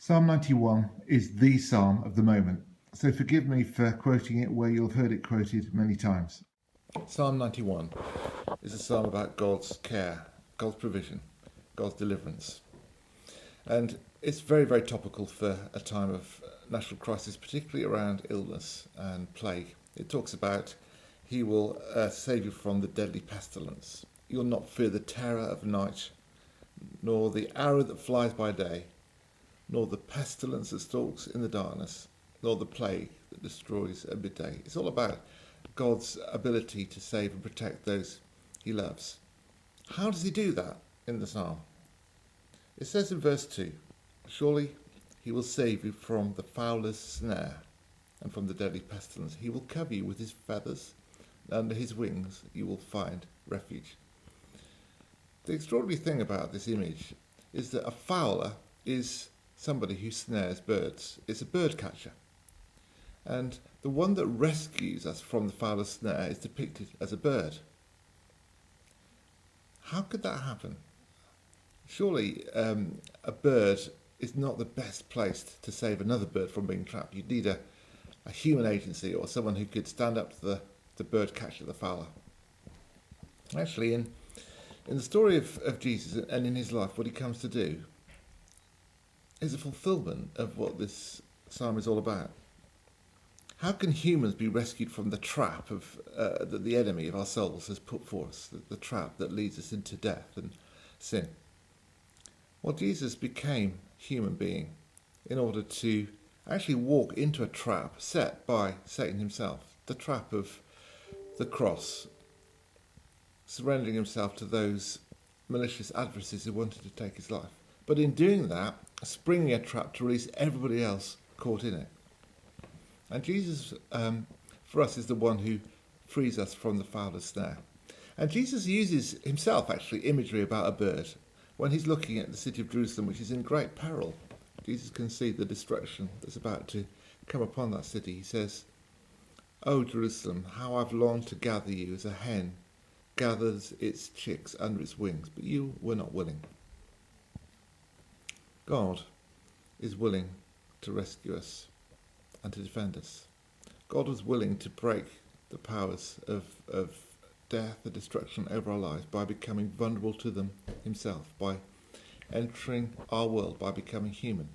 Psalm 91 is the psalm of the moment, so forgive me for quoting it where you'll have heard it quoted many times. Psalm 91 is a psalm about God's care, God's provision, God's deliverance. And it's very, very topical for a time of national crisis, particularly around illness and plague. It talks about he will save you from the deadly pestilence. You'll not fear the terror of night, nor the arrow that flies by day, nor the pestilence that stalks in the darkness, nor the plague that destroys at midday. It's all about God's ability to save and protect those he loves. How does he do that in the psalm? It says in verse 2, surely he will save you from the fowler's snare and from the deadly pestilence. He will cover you with his feathers, and under his wings you will find refuge. The extraordinary thing about this image is that a fowler is somebody who snares birds. It's a bird catcher. And the one that rescues us from the fowler's snare is depicted as a bird. How could that happen? Surely a bird is not the best placed to save another bird from being trapped. You'd need a human agency or someone who could stand up to the bird catcher, the fowler. Actually, in the story of Jesus and in his life, what he comes to do is a fulfillment of what this psalm is all about. How can humans be rescued from the trap of that the enemy of our souls has put for us, the trap that leads us into death and sin? Well, Jesus became human being in order to actually walk into a trap set by Satan himself, the trap of the cross, surrendering himself to those malicious adversaries who wanted to take his life. But in doing that, springing a trap to release everybody else caught in it. And Jesus, for us, is the one who frees us from the fowler's snare. And Jesus uses himself, actually, imagery about a bird. When he's looking at the city of Jerusalem, which is in great peril, Jesus can see the destruction that's about to come upon that city. He says, "O Jerusalem, how I've longed to gather you as a hen gathers its chicks under its wings, but you were not willing." God is willing to rescue us and to defend us. God was willing to break the powers of death and destruction over our lives by becoming vulnerable to them himself, by entering our world, by becoming human,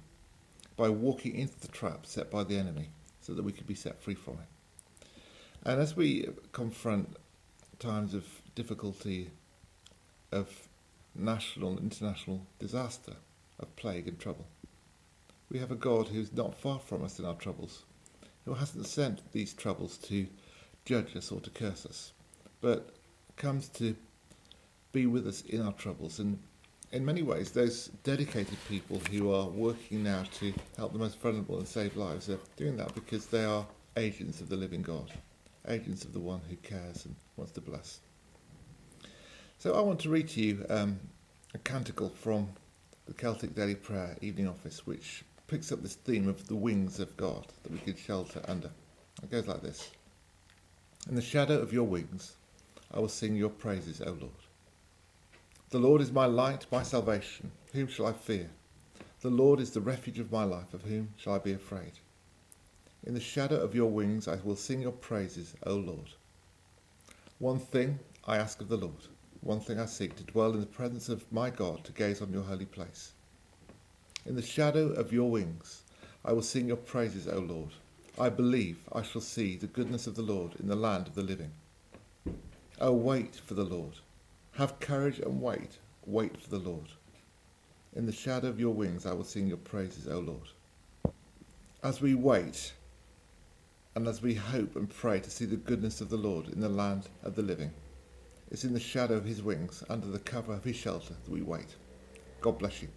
by walking into the trap set by the enemy so that we could be set free from it. And as we confront times of difficulty, of national and international disaster, of plague and trouble, we have a God who's not far from us in our troubles, who hasn't sent these troubles to judge us or to curse us, but comes to be with us in our troubles. And in many ways, those dedicated people who are working now to help the most vulnerable and save lives are doing that because they are agents of the living God, agents of the one who cares and wants to bless. So I want to read to you a canticle from the Celtic Daily Prayer Evening Office, which picks up this theme of the wings of God that we could shelter under. It goes like this. In the shadow of your wings, I will sing your praises, O Lord. The Lord is my light, my salvation. Whom shall I fear? The Lord is the refuge of my life. Of whom shall I be afraid? In the shadow of your wings, I will sing your praises, O Lord. One thing I ask of the Lord. One thing I seek, to dwell in the presence of my God, to gaze on your holy place. In the shadow of your wings, I will sing your praises, O Lord. I believe I shall see the goodness of the Lord in the land of the living. Oh, wait for the Lord. Have courage and wait. Wait for the Lord. In the shadow of your wings, I will sing your praises, O Lord. As we wait and as we hope and pray to see the goodness of the Lord in the land of the living, it's in the shadow of his wings, under the cover of his shelter, that we wait. God bless you.